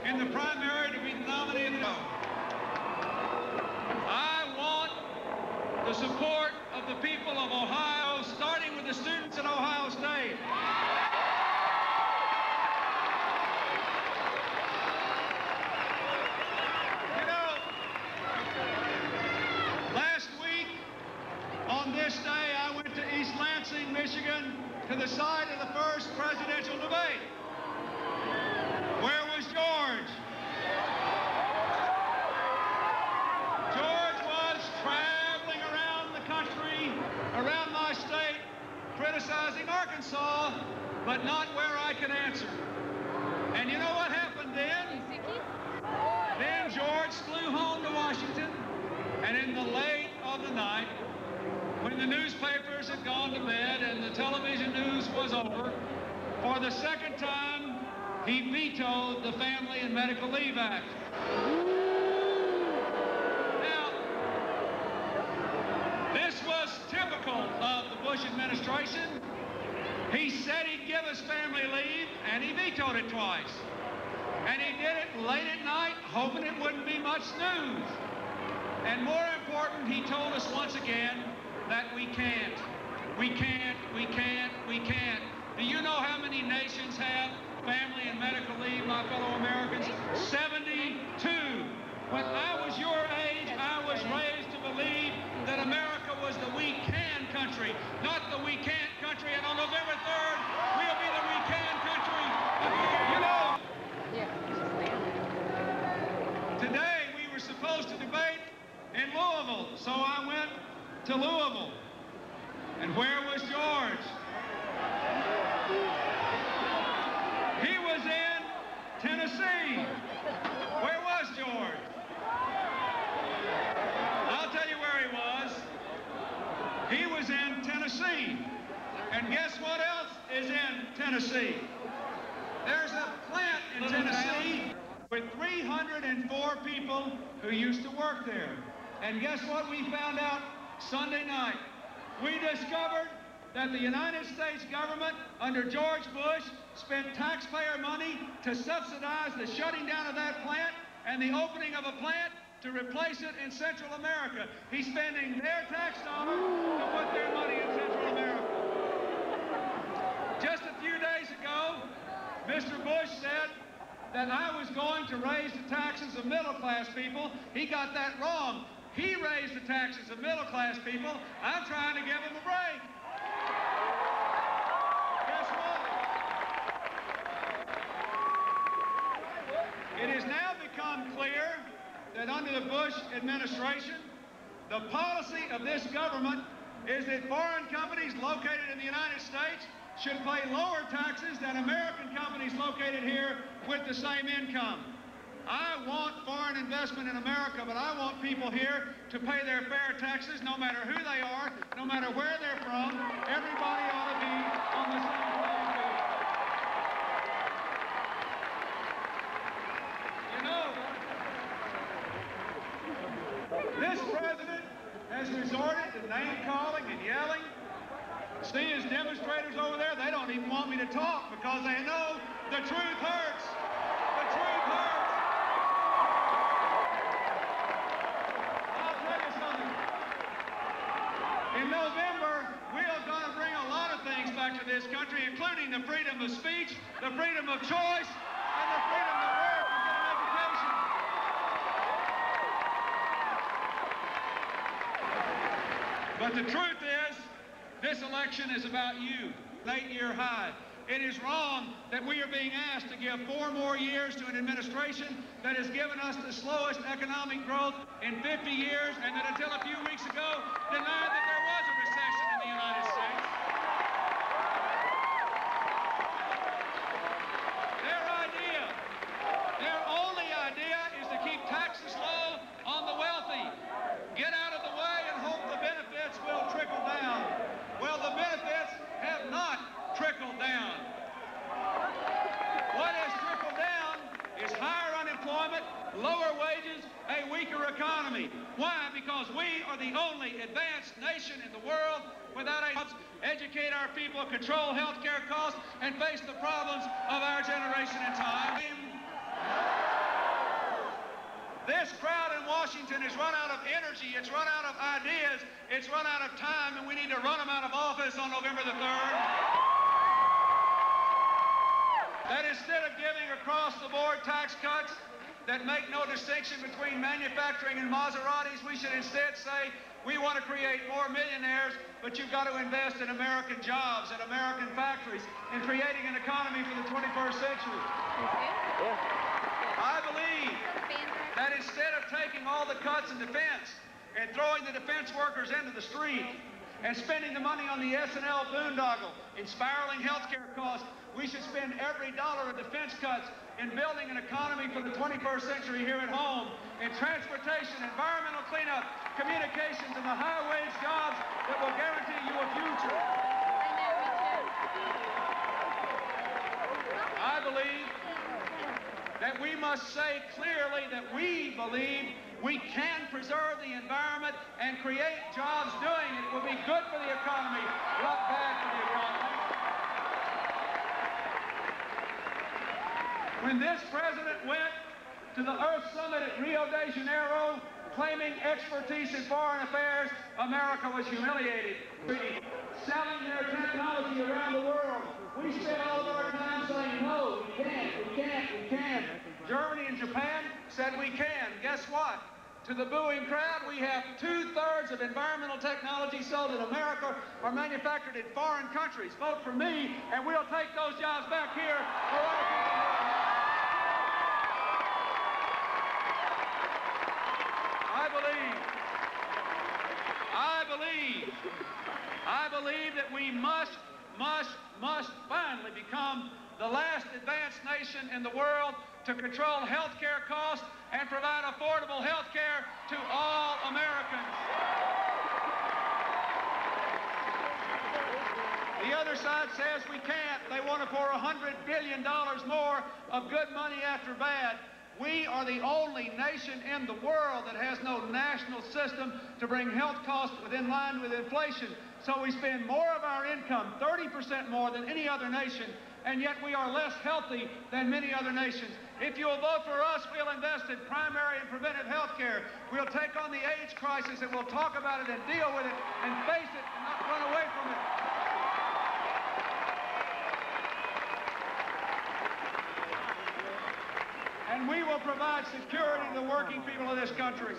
in the primary to be the nominee of the vote. I want the support of the people of Ohio, starting with the students at Ohio State. You know, last week on this day, I went to East Lansing, Michigan, to the site of the first presidential debate. Where was George? George was traveling around the country, around my state, criticizing Arkansas, but not where I could answer. And you know what happened then? Then George flew home to Washington, and in the late of the night, when the newspapers had gone to bed and the television news was over, for the second time, he vetoed the Family and Medical Leave Act. Now, this was typical of the Bush administration. He said he'd give us family leave, and he vetoed it twice. And he did it late at night, hoping it wouldn't be much news. And more important, he told us once again that we can't. We can't, we can't, we can't. Do you know how many nations have family and medical leave, my fellow Americans? 72. When I was your age, I was raised to believe that America was the we can country, not the we can't country. And on November 3rd, we'll be the we can country. You know, today we were supposed to debate in Louisville, so I went to Louisville. And where was George? He was in Tennessee. Where was George? I'll tell you where he was. He was in Tennessee. And guess what else is in Tennessee? There's a plant in Tennessee with 304 people who used to work there. And guess what we found out Sunday night? We discovered that the United States government under George Bush spent taxpayer money to subsidize the shutting down of that plant and the opening of a plant to replace it in Central America. He's spending their tax dollars to put their money in Central America. Just a few days ago, Mr. Bush said that I was going to raise the taxes of middle-class people. He got that wrong. He raised the taxes of middle-class people. I'm trying to give him a break. Guess what? It has now become clear that under the Bush administration, the policy of this government is that foreign companies located in the United States should pay lower taxes than American companies located here with the same income. I want foreign investment in America, but I want people here to pay their fair taxes no matter who they are, no matter where they're from. Everybody ought to be on the same playing field. You know, this president has resorted to name-calling and yelling. See his demonstrators over there? They don't even want me to talk because they know the truth hurts. The truth hurts. In November, we are going to bring a lot of things back to this country, including the freedom of speech, the freedom of choice, and the freedom to work and get an education. But the truth is, this election is about you, late-year high. It is wrong that we are being asked to give 4 more years to an administration that has given us the slowest economic growth in 50 years and that until a few weeks ago denied that there was a recession in the United States. Their only idea is to keep taxes low on the wealthy. Get out of the way and hope the benefits will trickle down. Well, the benefits have not trickled down. What has trickled down is higher unemployment, lower wages, a weaker economy. Why? Because we are the only advanced nation in the world without educate our people, control health care costs, and face the problems of our generation in time. Washington has run out of energy, it's run out of ideas, it's run out of time, and we need to run them out of office on November the 3rd. That instead of giving across-the-board tax cuts that make no distinction between manufacturing and Maseratis, we should instead say, we want to create more millionaires, but you've got to invest in American jobs and American factories and creating an economy for the 21st century. I believe that instead of taking all the cuts in defense and throwing the defense workers into the street and spending the money on the S&L boondoggle and spiraling health care costs, we should spend every dollar of defense cuts in building an economy for the 21st century here at home, in transportation, environmental cleanup, communications, and the high-wage jobs that will guarantee you a future. I believe that we must say clearly that we believe we can preserve the environment and create jobs doing it. It will be good for the economy, not bad for the economy. When this president went to the Earth Summit at Rio de Janeiro, claiming expertise in foreign affairs, America was humiliated. Selling their technology around the world. We spent all of our time saying, no, we can't, we can't, we can't. Germany and Japan said we can. Guess what? To the booing crowd, we have 2/3 of environmental technology sold in America are manufactured in foreign countries. Vote for me, and we'll take those jobs back here for other people. I believe that we must finally become the last advanced nation in the world to control health care costs and provide affordable health care to all Americans. The other side says we can't. They want to pour $100 billion more of good money after bad. We are the only nation in the world that has no national system to bring health costs in line with inflation. So we spend more of our income, 30% more than any other nation, and yet we are less healthy than many other nations. If you'll vote for us, we'll invest in primary and preventive health care. We'll take on the AIDS crisis and we'll talk about it and deal with it and face it and not run away from it. And we will provide security to the working people of this country.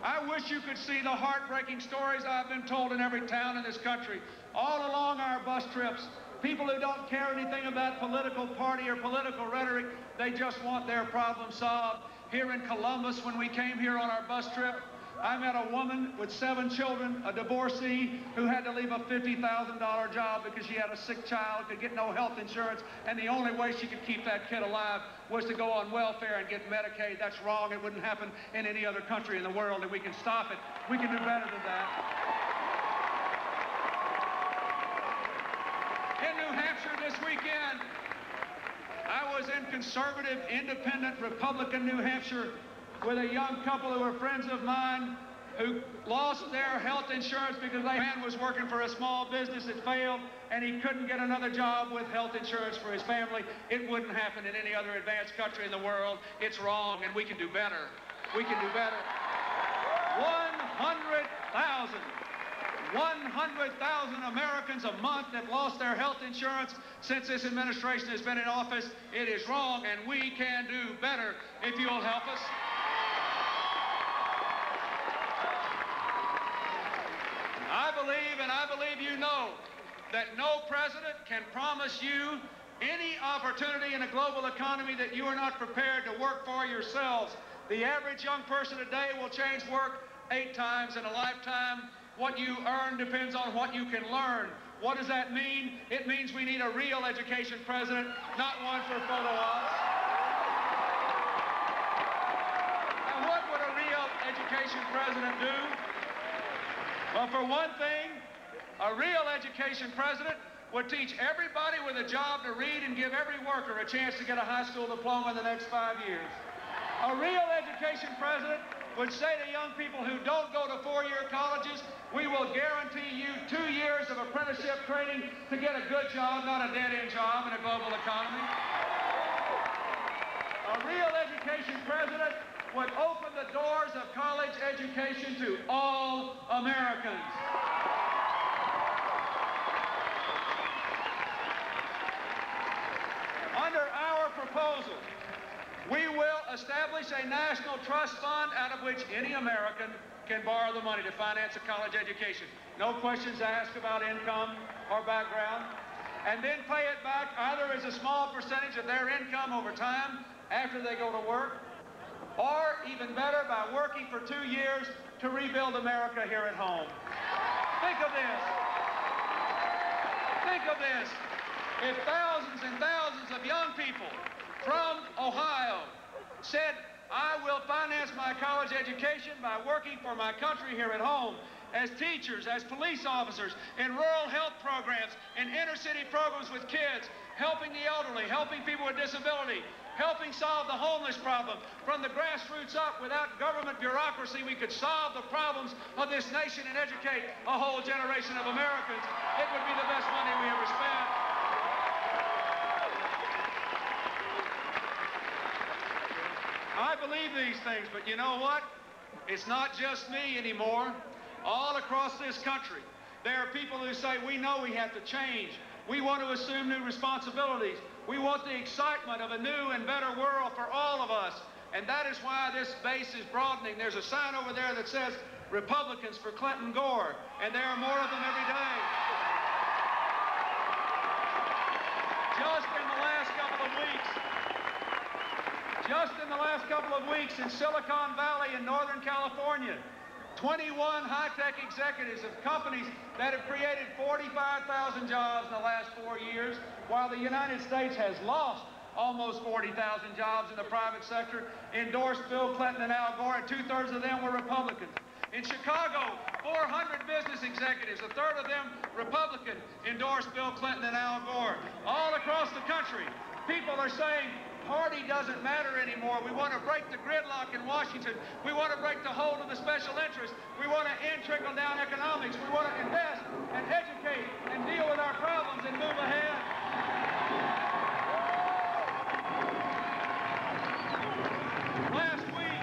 I wish you could see the heartbreaking stories I've been told in every town in this country. All along our bus trips, people who don't care anything about political party or political rhetoric, they just want their problem solved. Here in Columbus, when we came here on our bus trip, I met a woman with 7 children, a divorcee, who had to leave a $50,000 job because she had a sick child, could get no health insurance, and the only way she could keep that kid alive was to go on welfare and get Medicaid. That's wrong. It wouldn't happen in any other country in the world, and we can stop it. We can do better than that. In New Hampshire this weekend, I was in conservative, independent, Republican New Hampshire with a young couple who were friends of mine who lost their health insurance because the man was working for a small business that failed and he couldn't get another job with health insurance for his family. It wouldn't happen in any other advanced country in the world. It's wrong, and we can do better. We can do better. 100,000 Americans a month have lost their health insurance since this administration has been in office. It is wrong, and we can do better if you'll help us. I believe you know that no president can promise you any opportunity in a global economy that you are not prepared to work for yourselves. The average young person today will change work 8 times in a lifetime. What you earn depends on what you can learn. What does that mean? It means we need a real education president, not one for photo ops. And what would a real education president do? Well, for one thing, a real education president would teach everybody with a job to read and give every worker a chance to get a high school diploma in the next 5 years. A real education president would say to young people who don't go to 4-year colleges, we will guarantee you 2 years of apprenticeship training to get a good job, not a dead-end job in a global economy. A real education president would open the doors of college education to all Americans. Under our proposal, we will establish a national trust fund out of which any American can borrow the money to finance a college education. No questions asked about income or background. And then pay it back either as a small percentage of their income over time after they go to work, or even better, by working for 2 years to rebuild America here at home. Think of this. Think of this. If thousands and thousands of young people from Ohio said, I will finance my college education by working for my country here at home, as teachers, as police officers, in rural health programs, in inner-city programs with kids, helping the elderly, helping people with disability, helping solve the homeless problem. From the grassroots up, without government bureaucracy, we could solve the problems of this nation and educate a whole generation of Americans. It would be the best money we ever spent. I believe these things, but you know what? It's not just me anymore. All across this country, there are people who say, we know we have to change. We want to assume new responsibilities. We want the excitement of a new and better world for all of us. And that is why this base is broadening. There's a sign over there that says, Republicans for Clinton Gore, and there are more of them every day. Just in the last couple of weeks in Silicon Valley in Northern California, 21 high-tech executives of companies that have created 45,000 jobs in the last 4 years, while the United States has lost almost 40,000 jobs in the private sector, endorsed Bill Clinton and Al Gore, and 2/3 of them were Republicans. In Chicago, 400 business executives, 1/3 of them Republican, endorsed Bill Clinton and Al Gore. All across the country, people are saying, party doesn't matter anymore. We want to break the gridlock in Washington. We want to break the hold of the special interests. We want to end trickle-down economics. We want to invest and educate and deal with our problems and move ahead. Last week,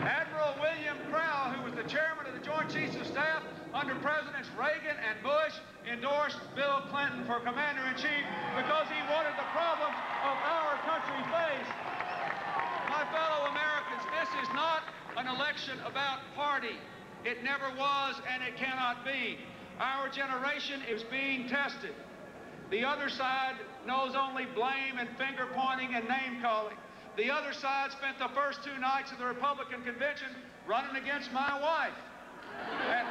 Admiral William Crowell, who was the chairman of the Joint Chiefs of Staff under Presidents Reagan and Bush, endorsed Bill Clinton for Commander-in-Chief because he wanted the problems of our country faced. My fellow Americans, this is not an election about party. It never was, and it cannot be. Our generation is being tested. The other side knows only blame and finger-pointing and name-calling. The other side spent the first 2 nights of the Republican convention running against my wife. And,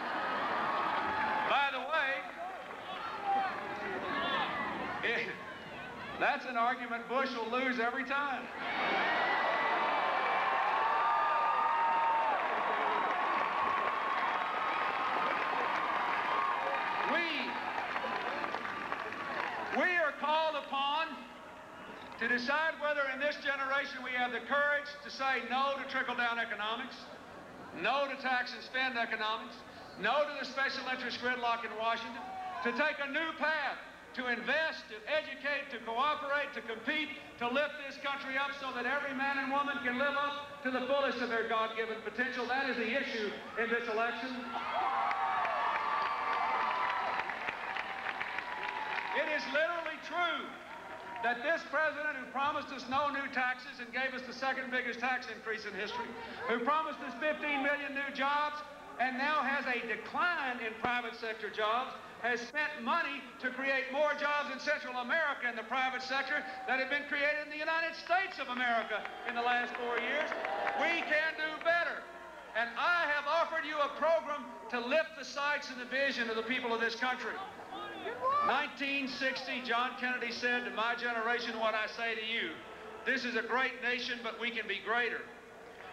by the way, that's an argument Bush will lose every time. We are called upon to decide whether in this generation we have the courage to say no to trickle-down economics, no to tax and spend economics, no to the special interest gridlock in Washington, to take a new path, to invest, to educate, to cooperate, to compete, to lift this country up so that every man and woman can live up to the fullest of their God-given potential. That is the issue in this election. It is literally true that this president, who promised us no new taxes and gave us the second biggest tax increase in history, who promised us 15 million new jobs and now has a decline in private sector jobs, has spent money to create more jobs in Central America in the private sector that have been created in the United States of America in the last 4 years. We can do better. And I have offered you a program to lift the sights and the vision of the people of this country. 1960, John Kennedy said to my generation what I say to you. This is a great nation, but we can be greater.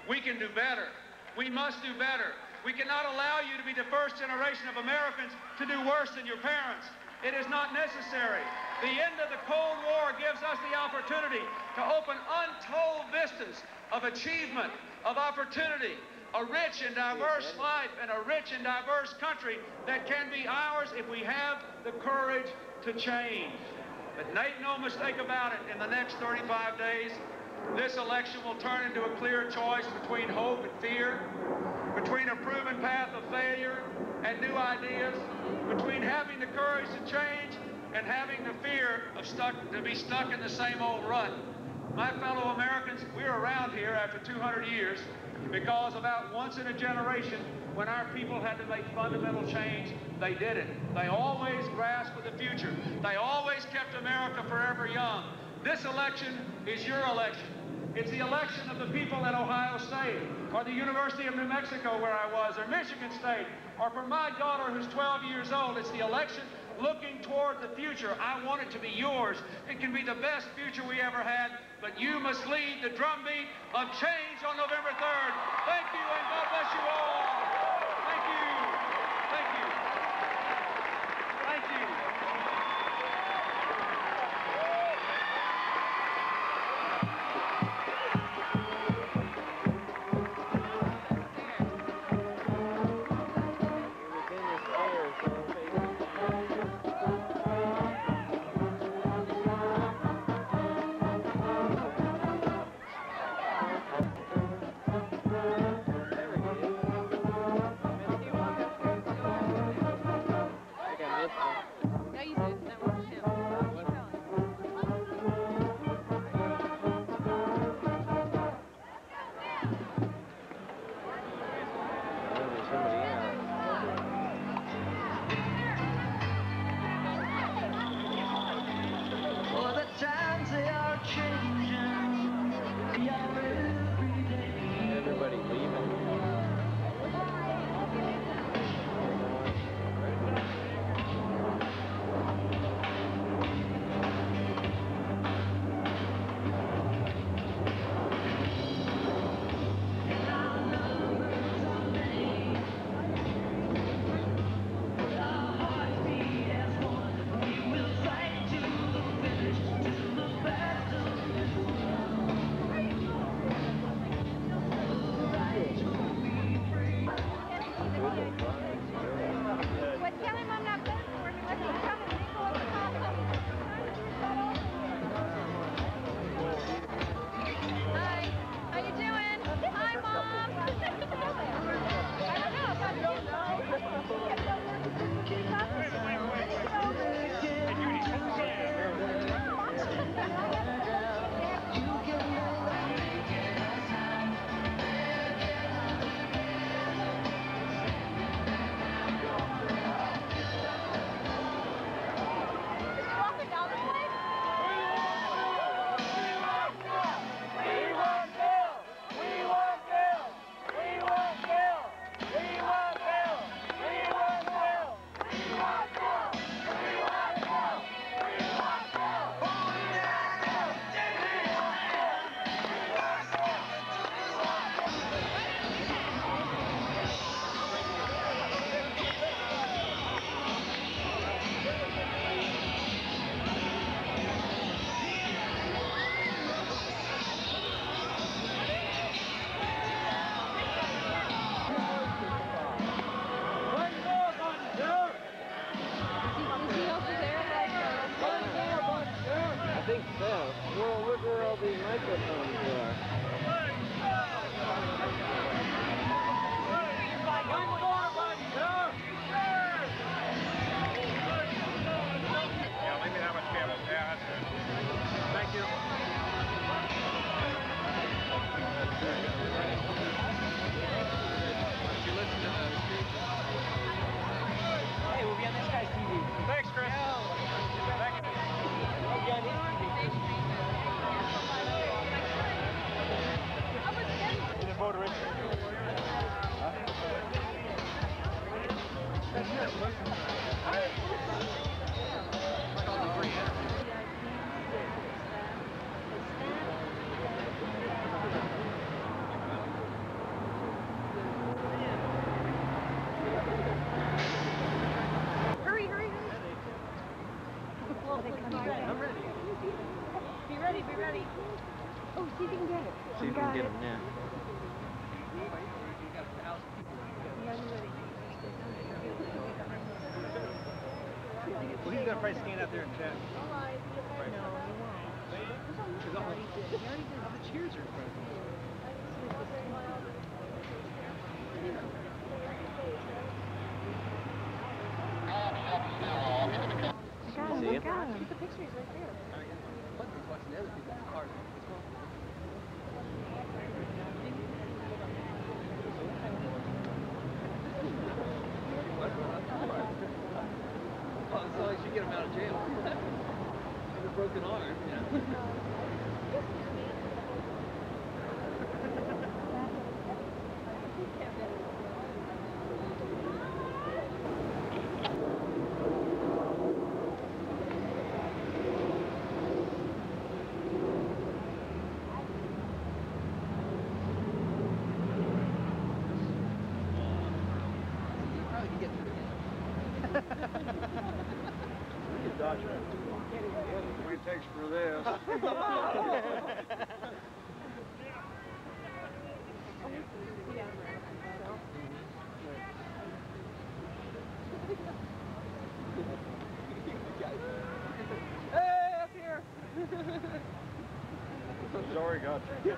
We can do better. We must do better. We cannot allow you to be the first generation of Americans to do worse than your parents. It is not necessary. The end of the Cold War gives us the opportunity to open untold vistas of achievement, of opportunity, a rich and diverse life and a rich and diverse country that can be ours if we have the courage to change. But make no mistake about it, in the next 35 days, this election will turn into a clear choice between hope and fear, between a proven path of failure and new ideas, between having the courage to change and having the fear of to be stuck in the same old rut. My fellow Americans, we're around here after 200 years because about once in a generation, when our people had to make fundamental change, they did it. They always grasped for the future. They always kept America forever young. This election is your election. It's the election of the people at Ohio State, or the University of New Mexico where I was, or Michigan State, or for my daughter who's 12 years old. It's the election looking toward the future. I want it to be yours. It can be the best future we ever had, but you must lead the drumbeat of change on November 3rd. Thank you, and God bless you all. Thank you. Thank you. Thank you. See if we can get him now. Well, he's gonna probably stand out there and chat. No, he won't. Because all the cheers are in front of him. I got him. The picture is right there. He's watching the other people in the car. Well, as long as you get him out of jail. With a broken arm, you know. What it takes for this. Hey, up here! He's already got you.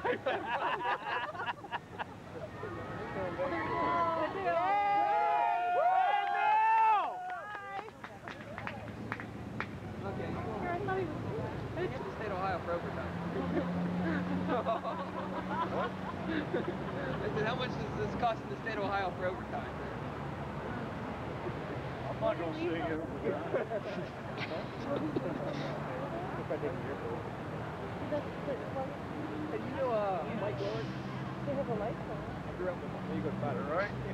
State of Ohio for overtime. What? I said, how much is this costing the state of Ohio for overtime? I'm not going to see you. Hey, you know Mike Lord? They have a light on. I grew up with him. You got better, right?